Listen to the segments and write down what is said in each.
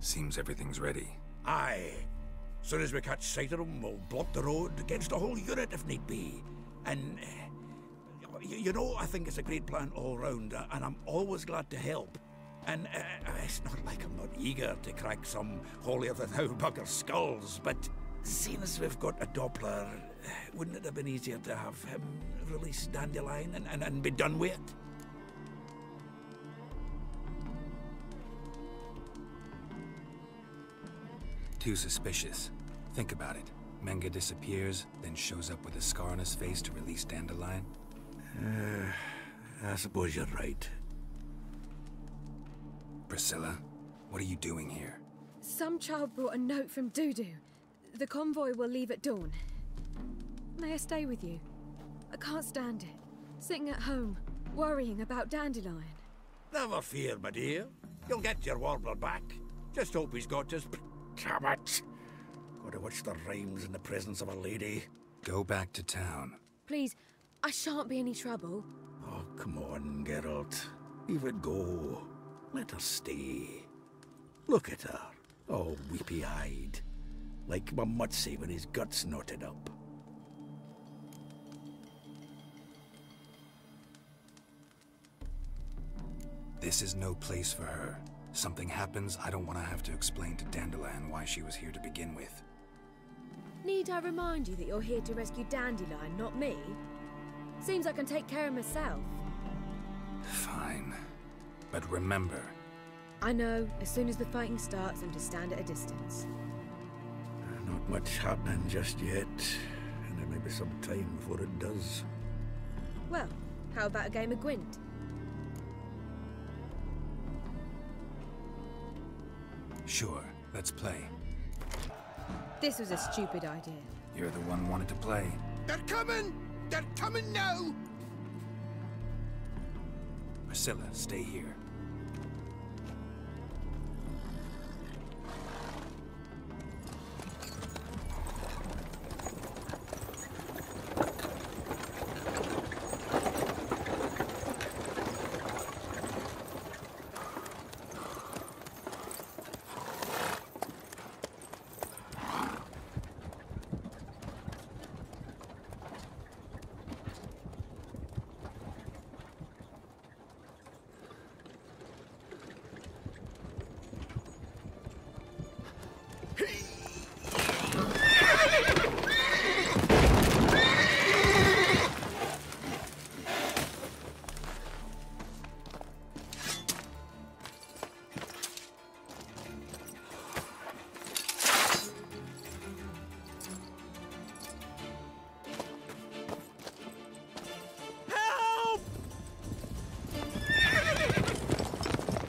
Seems everything's ready. Aye. Soon as we catch sight of them, we'll block the road against a whole unit if need be. And, you know, I think it's a great plan all round, and I'm always glad to help. And it's not like I'm not eager to crack some holier-than-thou bugger skulls, but seeing as we've got a Doppler, wouldn't it have been easier to have him release Dandelion and be done with it? Too suspicious. Think about it. Menga disappears, then shows up with a scar on his face to release Dandelion. I suppose you're right. Priscilla, what are you doing here? Some child brought a note from Dudu. The convoy will leave at dawn. May I stay with you? I can't stand it. Sitting at home, worrying about Dandelion. Never fear, my dear. You'll get your warbler back. Just hope he's got his... Damn it! Gotta watch the rhymes in the presence of a lady. Go back to town. Please, I shan't be any trouble. Oh, come on, Geralt. Leave it go. Let her stay. Look at her, all weepy-eyed. Like my Mutsy when his guts knotted up. This is no place for her. Something happens, I don't want to have to explain to Dandelion why she was here to begin with. Need I remind you that you're here to rescue Dandelion, not me? Seems I can take care of myself. Fine. But remember... I know, as soon as the fighting starts, I'm to stand at a distance. Not much happening just yet, and there may be some time before it does. Well, how about a game of Gwent? Sure, let's play. This was a stupid idea. You're the one who wanted to play. They're coming! They're coming now! Priscilla, stay here.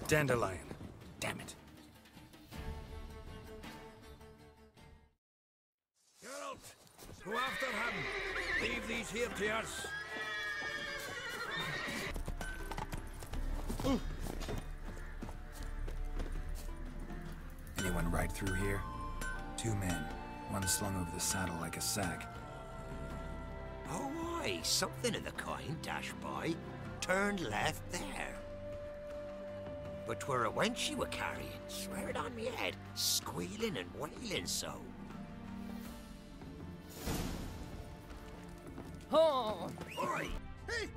Dandelion. Damn it. Geralt, go after him. Leave these here to us. Anyone ride through here? 2 men. One slung over the saddle like a sack. Oh, aye, something of the kind dashed by. Turned left there. But 'twere a wench you were carrying, swear it on me head, squealing and wailing so. Oh! Oi! Hey!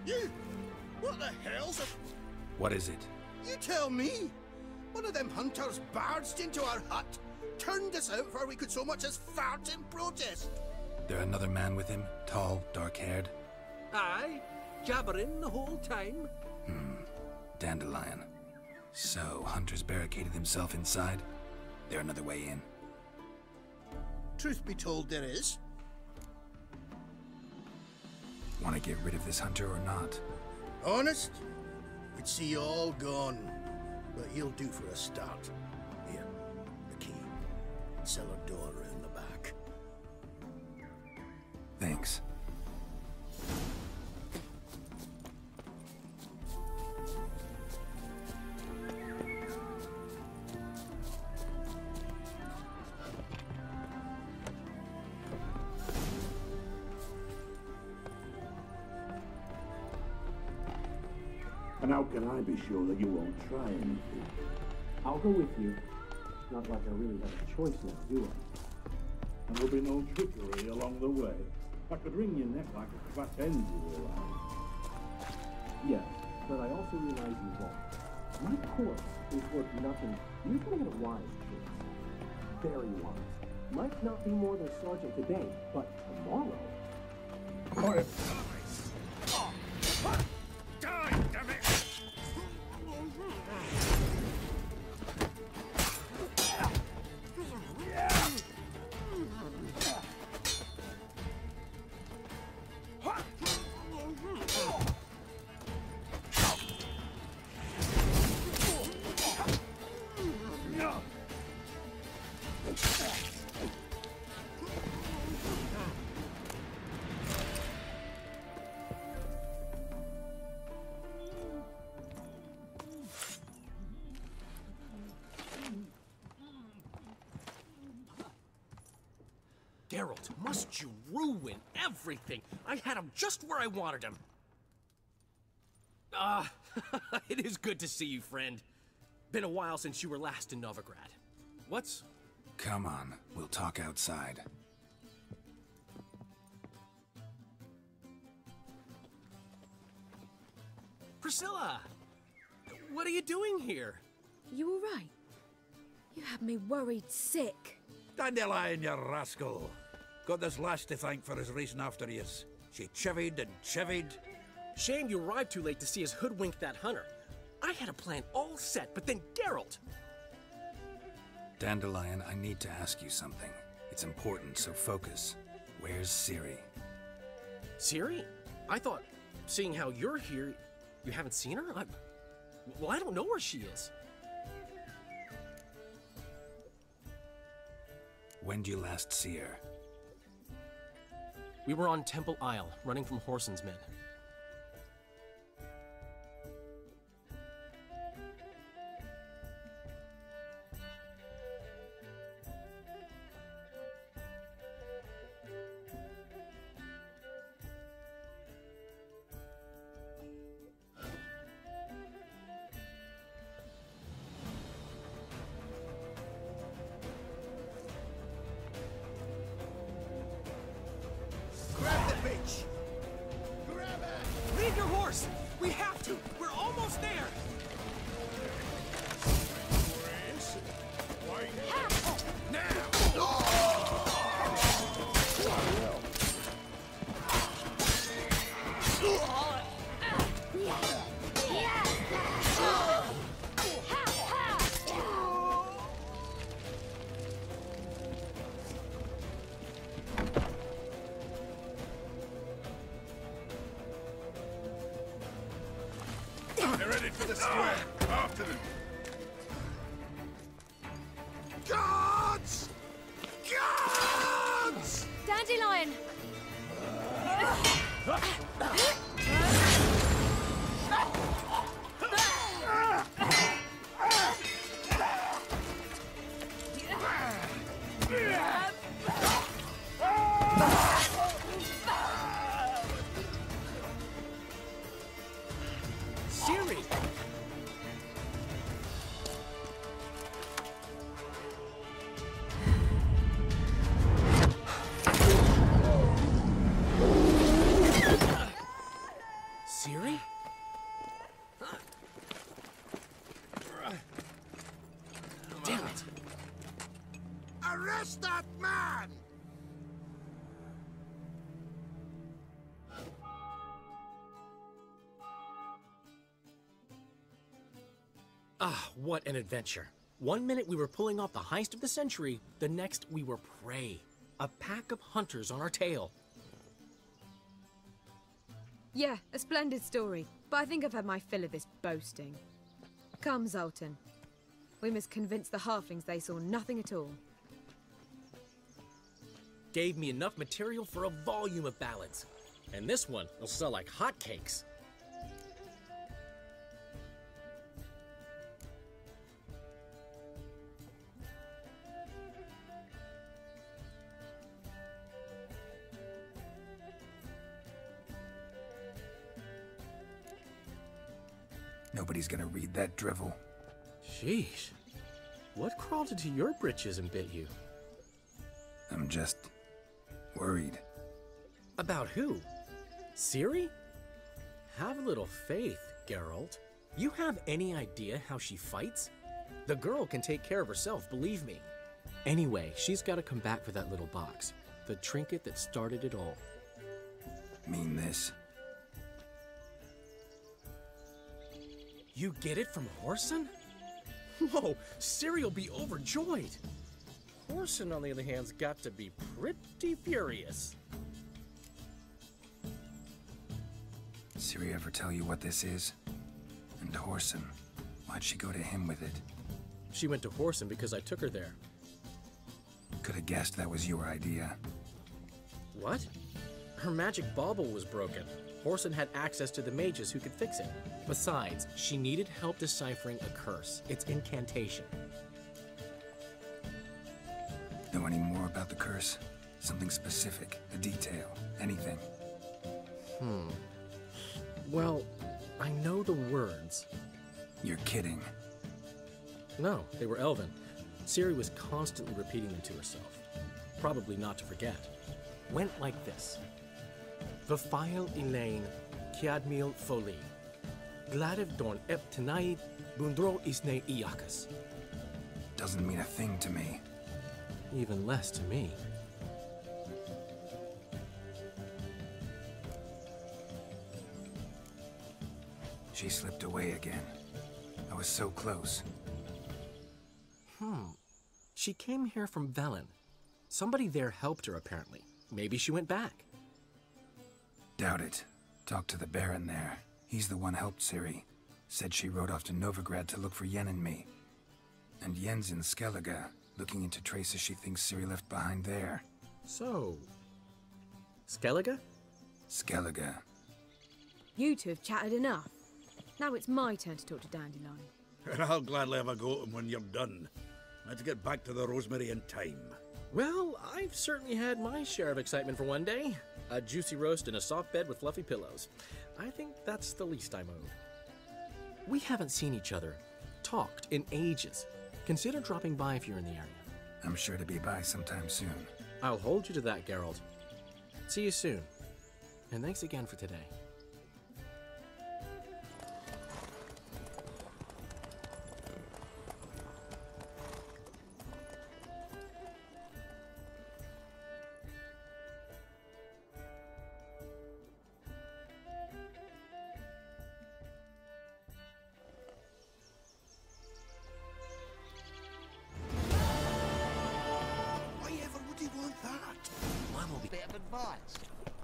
You! What the hell's it? What is it? You tell me! One of them hunters barged into our hut, turned us out before we could so much as fart in protest. There another man with him? Tall, dark-haired? Aye, jabbering the whole time. Dandelion. So, Hunter's barricaded himself inside? There another way in? Truth be told, there is. Want to get rid of this Hunter or not? Honest? We'd see you all gone. But he'll do for a start. Here, the key. Cellar door round the back. Thanks. And how can I be sure that you won't try anything? I'll go with you. Not like I really have a choice now, do I? And there'll be no trickery along the way. I could wring your neck like a fat hen, you realize. Yes, but I also realize you won't. My corpse is worth nothing. You're gonna get a wise choice. Very wise. Might not be more than sergeant today, but tomorrow. Quiet. Die, damn it! Geralt, must you ruin everything? I had him just where I wanted him. It is good to see you, friend. Been a while since you were last in Novigrad. What's... Come on, we'll talk outside. Priscilla! What are you doing here? You all right? You had me worried sick. Dandelion, you rascal. Got this lass to thank for his racing after yous. She chivied and chivied. Shame you arrived too late to see us hoodwink that hunter. I had a plan all set, but then Geralt... Dandelion, I need to ask you something. It's important, so focus. Where's Ciri? Ciri? I thought, seeing how you're here, you haven't seen her? Well, I don't know where she is. When did you last see her? We were on Temple Isle, running from Whoreson's men. Grab the bitch! Grab her! Leave your horse! We have to! We're almost there! They're ready for the square. After them. Guards! Guards! Dandelion! Ciri! Ciri? Damn it! Arrest that man! Ah, what an adventure. One minute we were pulling off the heist of the century, the next we were prey. A pack of hunters on our tail. Yeah, a splendid story, but I think I've had my fill of this boasting. Come, Zoltan. We must convince the halflings they saw nothing at all. Gave me enough material for a volume of ballads. And this one will sell like hotcakes. Nobody's gonna read that drivel. Sheesh. What crawled into your britches and bit you? I'm just worried. About who? Ciri? Have a little faith, Geralt. You have any idea how she fights? The girl can take care of herself, believe me. Anyway, she's got to come back for that little box. The trinket that started it all. Mean this? You get it from Whoreson? Whoa, Ciri will be overjoyed. Whoreson, on the other hand, has got to be pretty furious. Ciri ever tell you what this is? And Whoreson, why'd she go to him with it? She went to Whoreson because I took her there. Could have guessed that was your idea. What? Her magic bauble was broken. Whoreson had access to the mages who could fix it. Besides, she needed help deciphering a curse. It's incantation. Know any more about the curse? Something specific, a detail, anything? Well, I know the words. You're kidding. No, they were Elven. Ciri was constantly repeating them to herself. Probably not to forget. Went like this. Vafile Elaine, Kiadmil Foli. Gladev Dorn Ep Tanaid, Bundro Isne Iakas. Doesn't mean a thing to me. Even less to me. She slipped away again. I was so close. She came here from Velen. Somebody there helped her, apparently. Maybe she went back. Doubt it. Talked to the Baron there. He's the one helped Ciri. Said she rode off to Novigrad to look for Yen and me. And Yen's in Skellige, looking into traces she thinks Ciri left behind there. So... Skellige? Skellige. You two have chatted enough. Now it's my turn to talk to Dandelion. And I'll gladly have a go at him when you're done. Let's get back to the Rosemary in time. Well, I've certainly had my share of excitement for one day. A juicy roast in a soft bed with fluffy pillows. I think that's the least I'm owed. We haven't seen each other, talked in ages. Consider dropping by if you're in the area. I'm sure to be by sometime soon. I'll hold you to that, Geralt. See you soon. And thanks again for today. Why ever would he want that? Mine will be a bit of advice.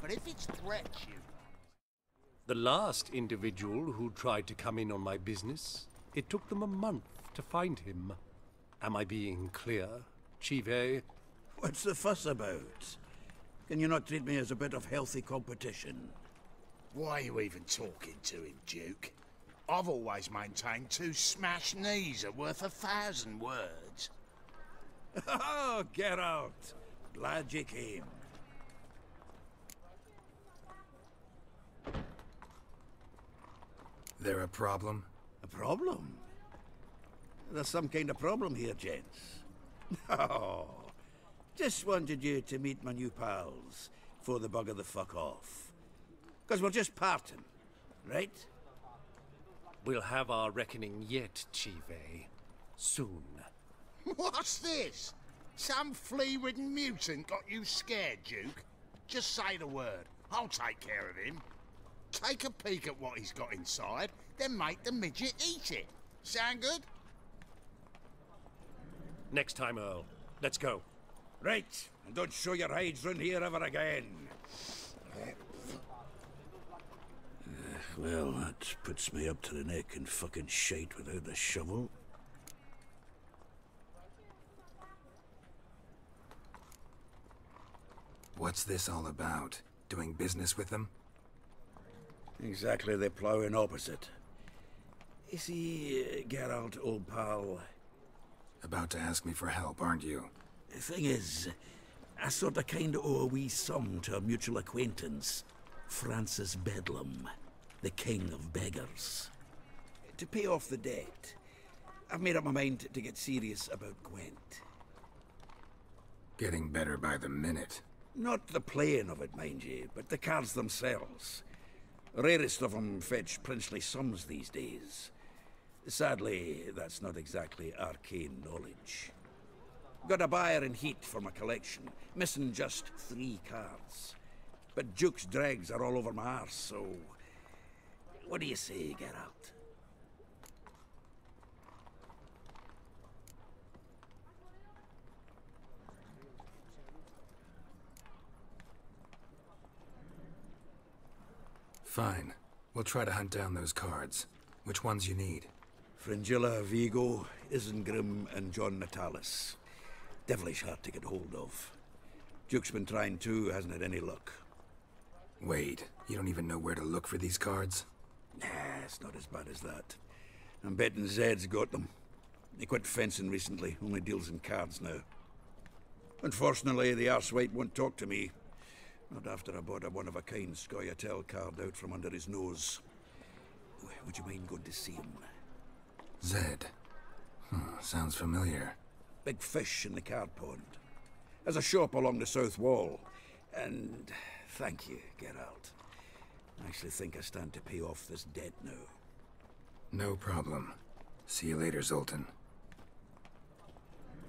But if it's threats you... The last individual who tried to come in on my business, it took them a month to find him. Am I being clear, Chive? What's the fuss about? Can you not treat me as a bit of healthy competition? Why are you even talking to him, Duke? I've always maintained 2 smashed knees are worth 1,000 words. Oh, get out! Glad you came. There a problem? A problem? There's some kind of problem here, gents. Oh, just wanted you to meet my new pals before they bugger the fuck off. Because we're just parting, right? We'll have our reckoning yet, Chive. Soon. What's this? Some flea-ridden mutant got you scared, Duke? Just say the word. I'll take care of him. Take a peek at what he's got inside, then make the midget eat it. Sound good? Next time, Earl. Let's go. Right, and don't show your hides round here ever again. Well, that puts me up to the neck in fucking shite without the shovel. What's this all about? Doing business with them? Exactly the ploughing opposite. You see, Geralt, old pal... About to ask me for help, aren't you? The thing is, I sort of kind of owe a wee sum to a mutual acquaintance, Francis Bedlam, the king of beggars. to pay off the debt, I've made up my mind to get serious about Gwent. Getting better by the minute. Not the playing of it, mind you, but the cards themselves. Rarest of them fetch princely sums these days. Sadly, that's not exactly arcane knowledge. Got a buyer in heat for my collection, missing just 3 cards. But Duke's dregs are all over my arse, so... What do you say, Geralt? Fine. We'll try to hunt down those cards. Which ones you need? Fringilla, Vigo, Isengrim, and John Natalis. Devilish hard to get hold of. Duke's been trying too, hasn't had any luck. Wait, you don't even know where to look for these cards? Nah, it's not as bad as that. I'm betting Zed's got them. He quit fencing recently, only deals in cards now. Unfortunately, the arsewite won't talk to me. Not after I bought a one-of-a-kind Scoia'tael card out from under his nose. Would you mind going to see him? Zed. Sounds familiar. Big fish in the card pond. Has a shop along the south wall. And thank you, Geralt. I actually think I stand to pay off this debt now. No problem. See you later, Zoltan.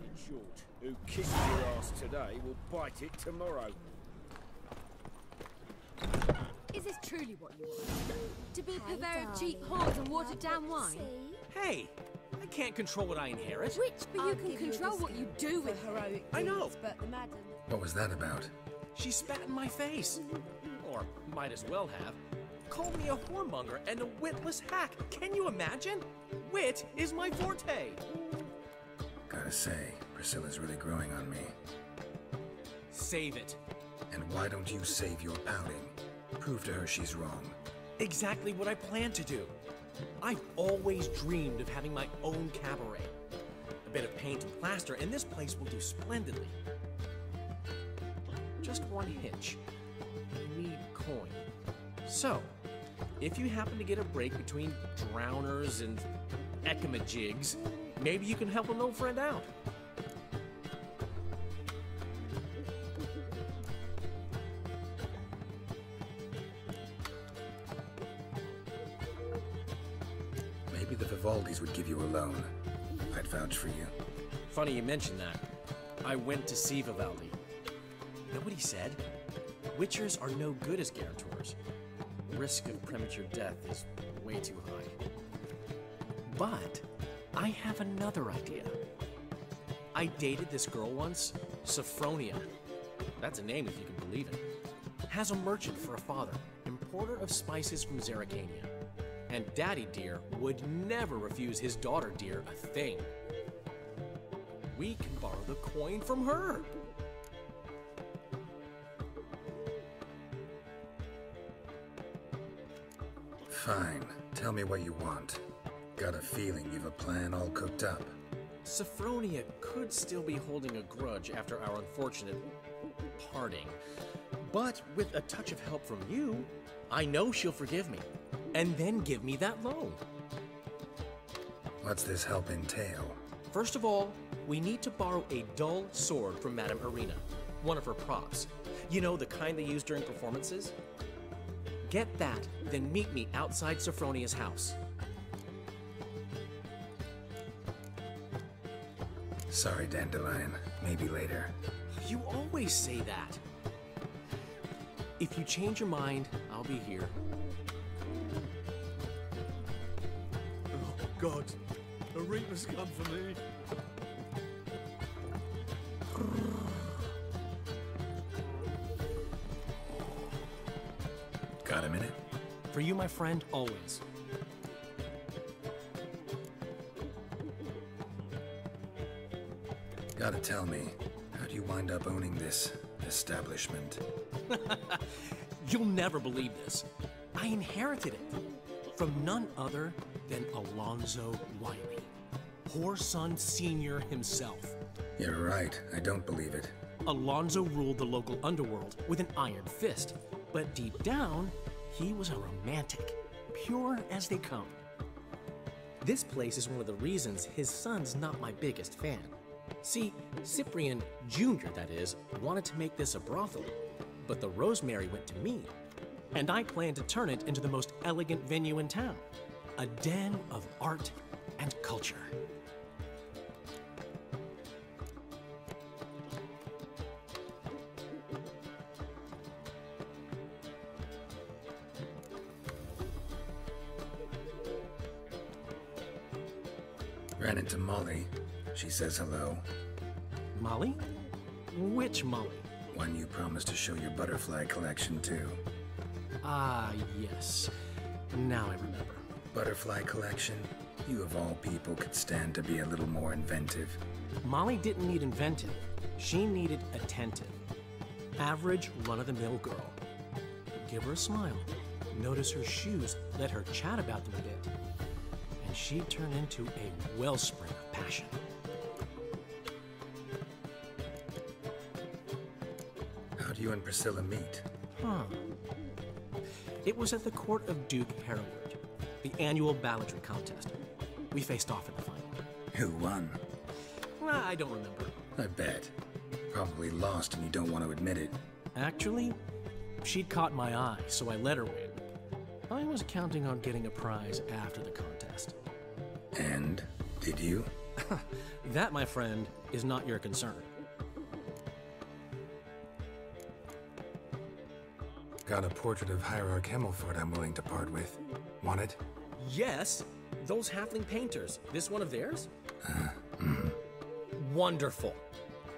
In short, who kicks your ass today will bite it tomorrow. Is this truly what you want? To be a purveyor of cheap whores and watered-down wine? Hey, I can't control what I inherit. But you can control what you do with heroic I know. deeds, but the madam... What was that about? She spat in my face. Or might as well have. Called me a whoremonger and a witless hack. Can you imagine? Wit is my forte. Gotta say, Priscilla's really growing on me. Save it. And why don't you save your pouting? Prove to her she's wrong. Exactly what I plan to do. I've always dreamed of having my own cabaret. A bit of paint and plaster, and this place will do splendidly. Just one hitch. I need coin. So, if you happen to get a break between drowners and ekamajigs, maybe you can help an old friend out. Maybe the Vivaldis would give you a loan. I'd vouch for you. Funny you mention that. I went to see Vivaldi. Know what he said? Witchers are no good as guarantors. Risk of premature death is way too high. But I have another idea. I dated this girl once, Sophronia. That's a name if you can believe it. Has a merchant for a father, importer of spices from Zerrikania. And Daddy Dear would never refuse his daughter Dear a thing. We can borrow the coin from her. Fine. Tell me what you want. Got a feeling you've a plan all cooked up. Sophronia could still be holding a grudge after our unfortunate parting. But with a touch of help from you, I know she'll forgive me. And then give me that loan. What's this help entail? First of all, we need to borrow a dull sword from Madame Irina, one of her props. You know, the kind they use during performances? Get that, then meet me outside Sophronia's house. Sorry, Dandelion. Maybe later. You always say that. If you change your mind, I'll be here. Oh, God. Irina's come for me. Got a minute? For you, my friend, always. Gotta tell me, how'd you wind up owning this establishment? You'll never believe this. I inherited it from none other than Alonzo Wiley, Whoreson Sr. himself. You're right, I don't believe it. Alonzo ruled the local underworld with an iron fist, but deep down, he was a romantic, pure as they come. This place is one of the reasons his son's not my biggest fan. See, Cyprian Jr., that is, wanted to make this a brothel, but the Rosemary went to me, and I planned to turn it into the most elegant venue in town, a den of art and culture. Ran into Molly. She says hello. Molly? Which Molly? One you promised to show your butterfly collection to. Ah, yes. Now I remember. Butterfly collection? You of all people could stand to be a little more inventive. Molly didn't need inventive. She needed attentive. Average, run-of-the-mill girl. Give her a smile. Notice her shoes. Let her chat about them a bit. And she'd turn into a wellspring of passion. How'd you and Priscilla meet? It was at the court of Duke Hereward, the annual balladry contest. We faced off in the final. Who won? I don't remember. I bet. Probably lost and you don't want to admit it. Actually, she'd caught my eye, so I let her win. I was counting on getting a prize after the contest. And? Did you? That, my friend, is not your concern. Got a portrait of Hierarch Himmelfort I'm willing to part with. Want it? Yes, those halfling painters. This one of theirs? Wonderful.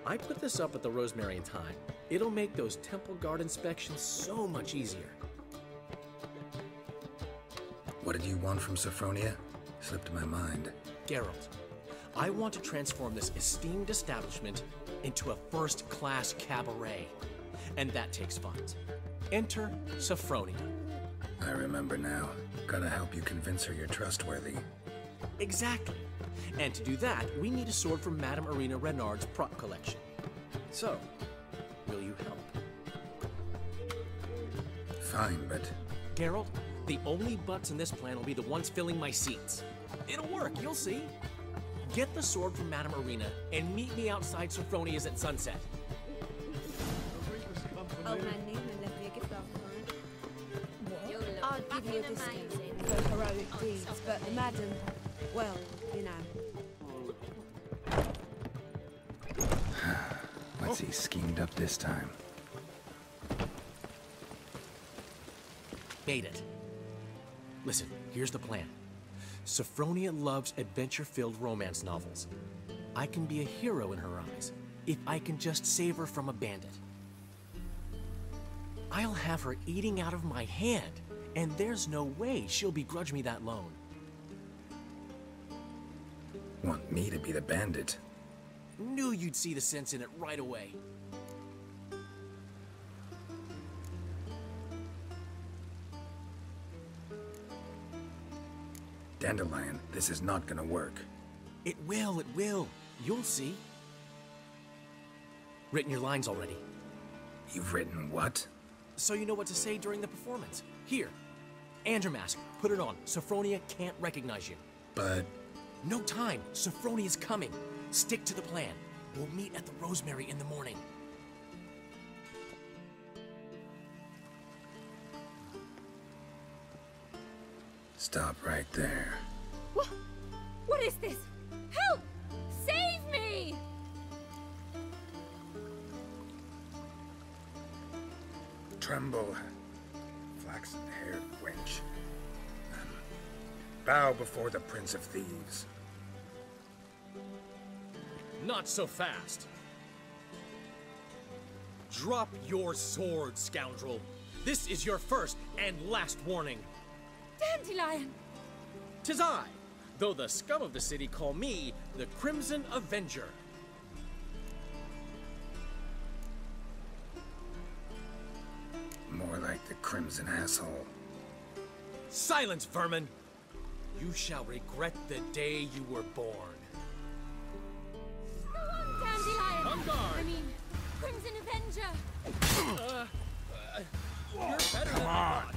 I put this up at the Rosemary in time. It'll make those temple guard inspections so much easier. What did you want from Sophronia? Slipped my mind. Geralt, I want to transform this esteemed establishment into a first-class cabaret. And that takes funds. Enter Sophronia. I remember now. Gotta help you convince her you're trustworthy. Exactly. And to do that, we need a sword from Madame Irina Renard's prop collection. So, will you help? Fine, but... Geralt, the only butts in this plan will be the ones filling my seats. It'll work, you'll see. Get the sword from Madame Irina and meet me outside Sophronia's at sunset. Old man Newman left me a gift last night. I'd give you a discount for heroic deeds, but madam, well, you know. What's he schemed up this time? Made it. Listen, here's the plan. Sophronia loves adventure-filled romance novels. I can be a hero in her eyes if I can just save her from a bandit. I'll have her eating out of my hand, and there's no way she'll begrudge me that loan. Want me to be the bandit? Knew you'd see the sense in it right away. Dandelion, this is not gonna work. It will, it will. You'll see. Written your lines already. You've written what? So you know what to say during the performance. Here, Andromask, put it on. Sophronia can't recognize you. But... No time. Sophronia's coming. Stick to the plan. We'll meet at the Rosemary in the morning. Stop right there. What is this? Help! Save me! Tremble, flaxen-haired wench. Bow before the Prince of Thieves. Not so fast. Drop your sword, scoundrel. This is your first and last warning. Dandelion! 'Tis I, though the scum of the city call me the Crimson Avenger. More like the Crimson Asshole. Silence, vermin! You shall regret the day you were born. Go on, Dandelion! On guard! I mean, Crimson Avenger! You're better than I thought.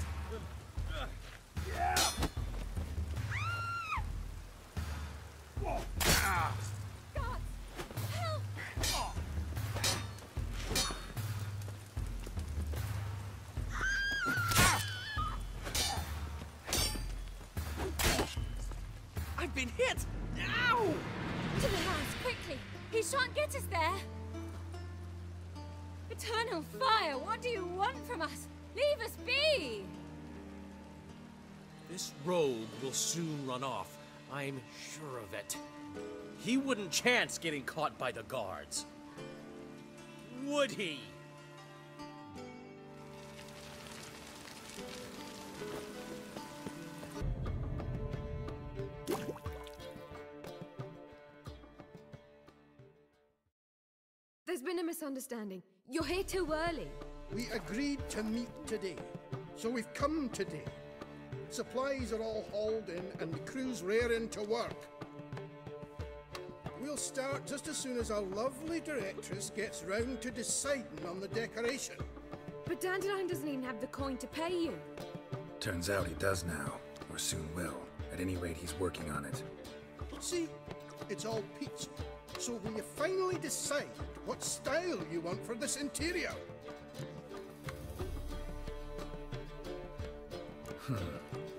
eternal fire, what do you want from us? Leave us be! This rogue will soon run off. I'm sure of it. He wouldn't chance getting caught by the guards. Would he? There's been a misunderstanding. You're here too early. We agreed to meet today, so we've come today. Supplies are all hauled in and the crew's raring to work. We'll start just as soon as our lovely directress gets round to deciding on the decoration. But Dandelion doesn't even have the coin to pay you. Turns out he does now, or soon will. At any rate, he's working on it. See, it's all peachy. So when you finally decide what style you want for this interior?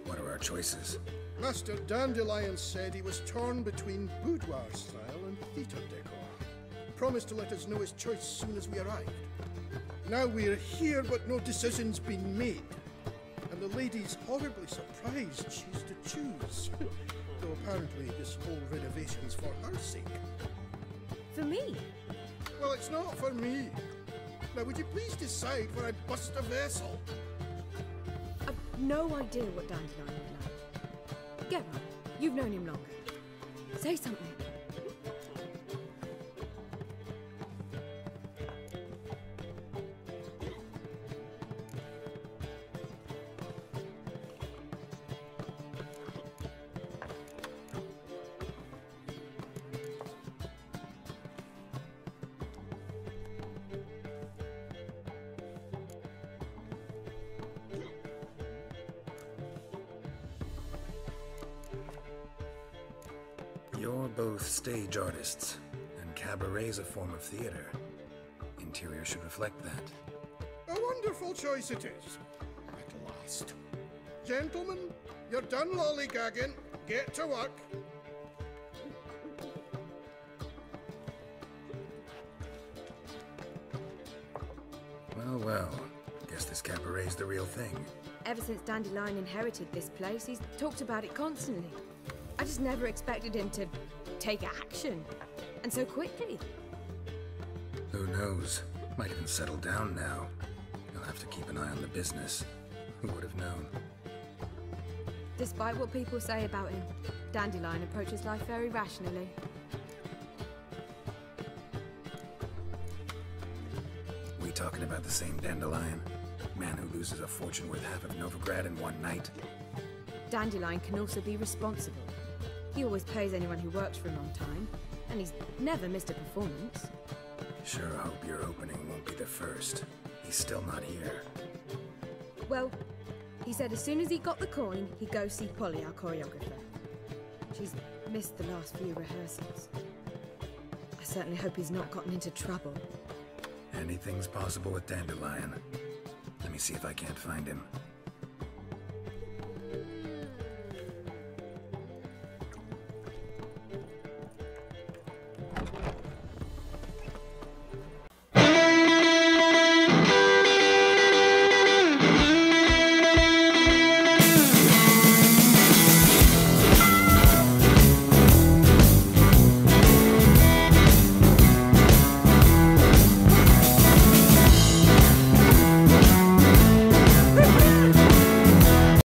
What are our choices? Master Dandelion said he was torn between boudoir style and theatre decor. Promised to let us know his choice as soon as we arrived. Now we're here, but no decision's been made. And the lady's horribly surprised she's to choose. Though apparently this whole renovation's for her sake. For me? Well, it's not for me. Now, would you please decide where I bust a vessel? I've no idea what Dandelion would like. Get on. You've known him longer. Say something. You're both stage artists, and cabaret's a form of theater. Interior should reflect that. A wonderful choice it is. At last. Gentlemen, you're done lollygagging. Get to work. Well, guess this cabaret's the real thing. Ever since Dandelion inherited this place, he's talked about it constantly. I just never expected him to take action, and so quickly. Who knows? Might even settle down now. You'll have to keep an eye on the business. Who would have known? Despite what people say about him, Dandelion approaches life very rationally. We talking about the same Dandelion? Man who loses a fortune worth half of Novigrad in one night? Dandelion can also be responsible. He always pays anyone who works for him on time, and he's never missed a performance. Sure hope your opening won't be the first. He's still not here. Well, he said as soon as he got the coin, he'd go see Polly, our choreographer. She's missed the last few rehearsals. I certainly hope he's not gotten into trouble. Anything's possible with Dandelion. Let me see if I can't find him.